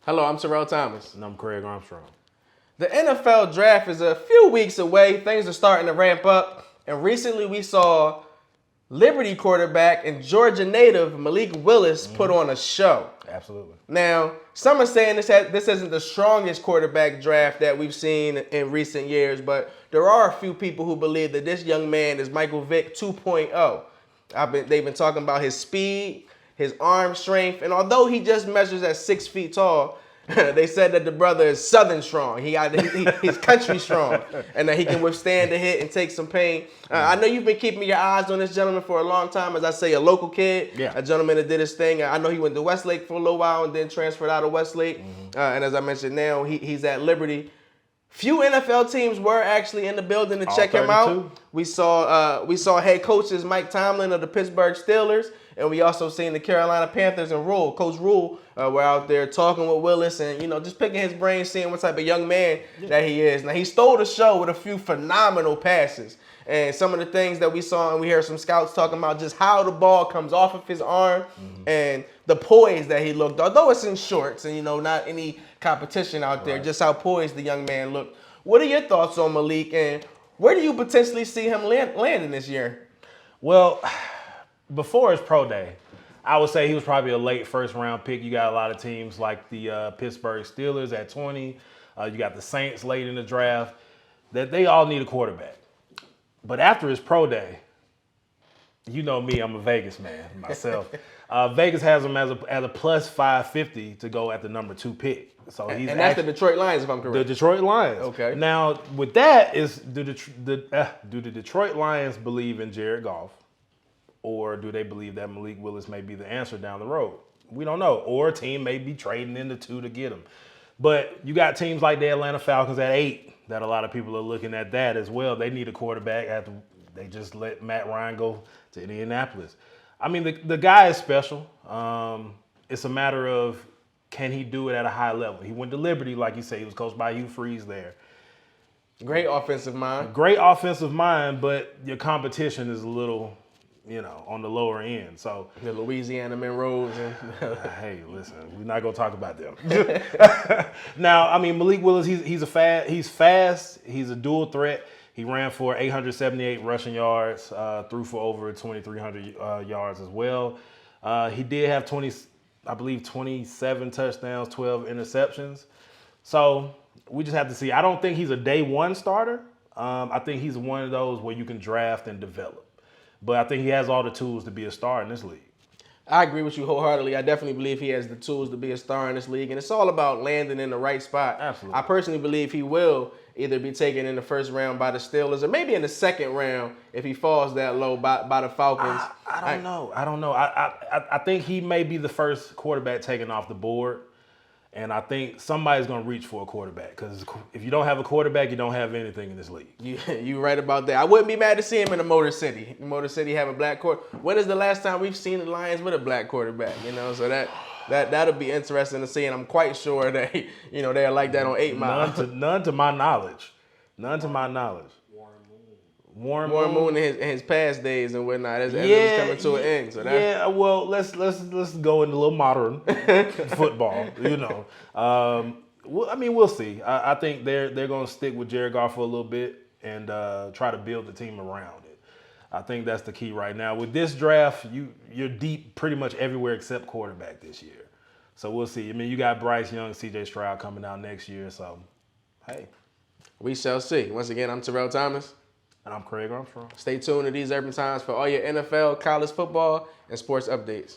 Hello, I'm Terrell Thomas. And I'm Cregg Armstrong. The NFL draft is a few weeks away. Things are starting to ramp up. And recently we saw Liberty quarterback and Georgia native Malik Willis put on a show. Absolutely. Now, some are saying this isn't the strongest quarterback draft that we've seen in recent years, but there are a few people who believe that this young man is Michael Vick 2.0. They've been talking about his speed, his arm strength, and although he just measures at 6 feet tall, they said that the brother is Southern strong. He's country strong, and that he can withstand the hit and take some pain. I know you've been keeping your eyes on this gentleman for a long time. As I say, a local kid, a gentleman that did his thing. I know he went to Westlake for a little while and then transferred out of Westlake. And as I mentioned now, he's at Liberty. Few NFL teams were actually in the building to check him out. We saw head coaches Mike Tomlin of the Pittsburgh Steelers, and we also seen the Carolina Panthers and Coach Rule were out there talking with Willis and just picking his brain, seeing what type of young man that he is. Now he stole the show with a few phenomenal passes, and some of the things that we saw, and we heard some scouts talking about just how the ball comes off of his arm and the poise that he looked. Although it's in shorts and not any competition out there, just how poised the young man looked. What are your thoughts on Malik, and where do you potentially see him landing this year? Well, before his pro day, I would say he was probably a late first-round pick. You got a lot of teams like the Pittsburgh Steelers at 20. You got the Saints late in the draft. That they all need a quarterback. But after his pro day, you know me, I'm a Vegas man myself. Vegas has him as a plus 550 to go at the number 2 pick. So he's and that's the Detroit Lions, if I'm correct. The Detroit Lions. Okay. Now, with that do the Detroit Lions believe in Jared Goff, or do they believe that Malik Willis may be the answer down the road? We don't know. Or a team may be trading in the 2 to get him. But you got teams like the Atlanta Falcons at 8 that a lot of people are looking at that as well. They need a quarterback after they just let Matt Ryan go to Indianapolis. I mean, the guy is special. It's a matter of, can he do it at a high level? He went to Liberty, like you say. He was coached by Hugh Freeze there. Great offensive mind. Great offensive mind, but your competition is a little, on the lower end. So the Louisiana Monroes. Hey, listen, we're not gonna talk about them. Now, I mean, Malik Willis, he's fast. He's a dual threat. He ran for 878 rushing yards, threw for over 2,300 yards as well. He did have 27 touchdowns, 12 interceptions. So we just have to see. I don't think he's a day one starter. I think he's one of those where you can draft and develop. But I think he has all the tools to be a star in this league. I agree with you wholeheartedly. I definitely believe he has the tools to be a star in this league. And it's all about landing in the right spot. Absolutely. I personally believe he will either be taken in the first round by the Steelers or maybe in the second round if he falls that low by the Falcons. I don't know. I think he may be the first quarterback taken off the board. And I think somebody's going to reach for a quarterback, because if you don't have a quarterback, you don't have anything in this league. You right about that. I wouldn't be mad to see him in the Motor City. Motor City have a black quarterback. When is the last time we've seen the Lions with a black quarterback? So that'll be interesting to see, and I'm quite sure that they're like that on 8 Mile. None to my knowledge. Warren Moon in his past days and whatnot as it was coming to an end. So well, let's go into a little modern football. We'll see. I think they're going to stick with Jared Goff for a little bit and try to build the team around it. I think that's the key right now. With this draft, you're deep pretty much everywhere except quarterback this year. So we'll see. I mean, you got Bryce Young, C.J. Stroud coming out next year. So, hey. We shall see. Once again, I'm Terrell Thomas. And I'm Cregg Armstrong. Stay tuned to These Urban Times for all your NFL, college football, and sports updates.